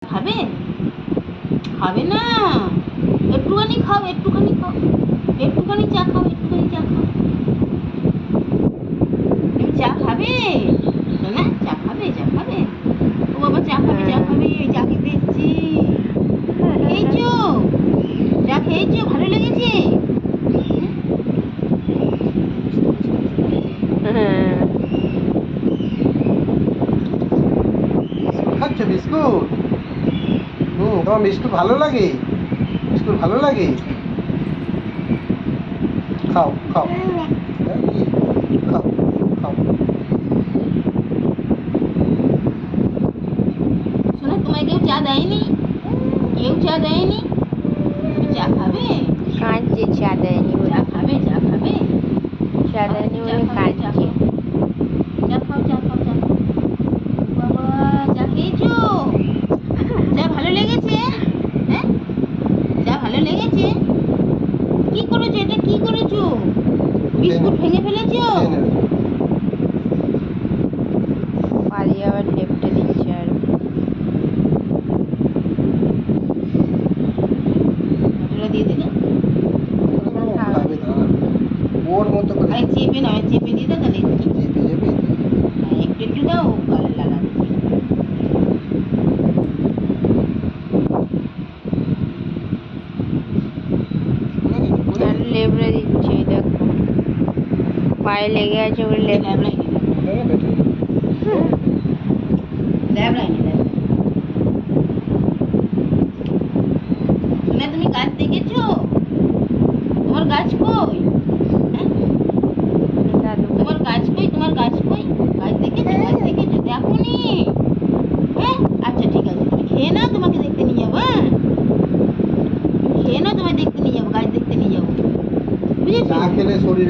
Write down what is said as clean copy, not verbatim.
খাবে? খাবে না? একটুখানি খাও, একটুখানি খাও, একটুখানি চা খাও, একটুখানি চা খাও। তুমি চা খাবে না? চা খাবে, চা খাবে? ও বাবা চা খাবে, চা খাবে। চা খেতে এসছি। খেয়েছো? চা খেয়েছো? ভালো লেগেছে? খাচ্ছ বিস্কুট? তোমার বিস্কুট ভালো লাগে? বিস্কুট ভালো লাগে? খাও খাও খাও খাও। শোনো, তোমায় কেউ চা দেয়নি? কেউ চা দেয়নি? তুমি চা খাবে? কাঁদছে চা দেয়নি বলে। চা খাবে, চা খাবে? চা দেয়নি বলে কাঁদছে। চা খাও, চা খাও, চা খাও। বাবা চা খেয়েছো? চা ভালো লেগেছে? হ্যাঁ, চা ভালো লেগেছে? কি করেছো? এটা কি করেছো? বিস্কুট ভেঙে ফেলেছো? পালিয়ে আবার লেপটে দিচ্ছে আর মশলা দিয়ে দিলে ওর মতো করে চেপে না, চেপে দিয়ে দাও তাহলে চেপে চেপে একটু একটু দাও, কালার লাগাবে। লেবড়ে দিচ্ছে। দেখো পায়ে লেগে আছে বলে লেবড়ে। তুমি গাছ দেখেছো? তোমার গাছ কই? তোমার গাছ কই? তোমার গাছ কই? গাছ দেখেছো? গাছ দেখেছো? দেখোনি? হ্যাঁ, আচ্ছা ঠিক আছে, তুমি খেয়ে নাও, তোমাকে দেখতে নিয়ে যাবো। হ্যাঁ, খেয়ে নাও, তোমায় দেখতে নিয়ে যাবো, গাছ দেখতে নিয়ে যাবো, বুঝেছো? খেলে শরীরে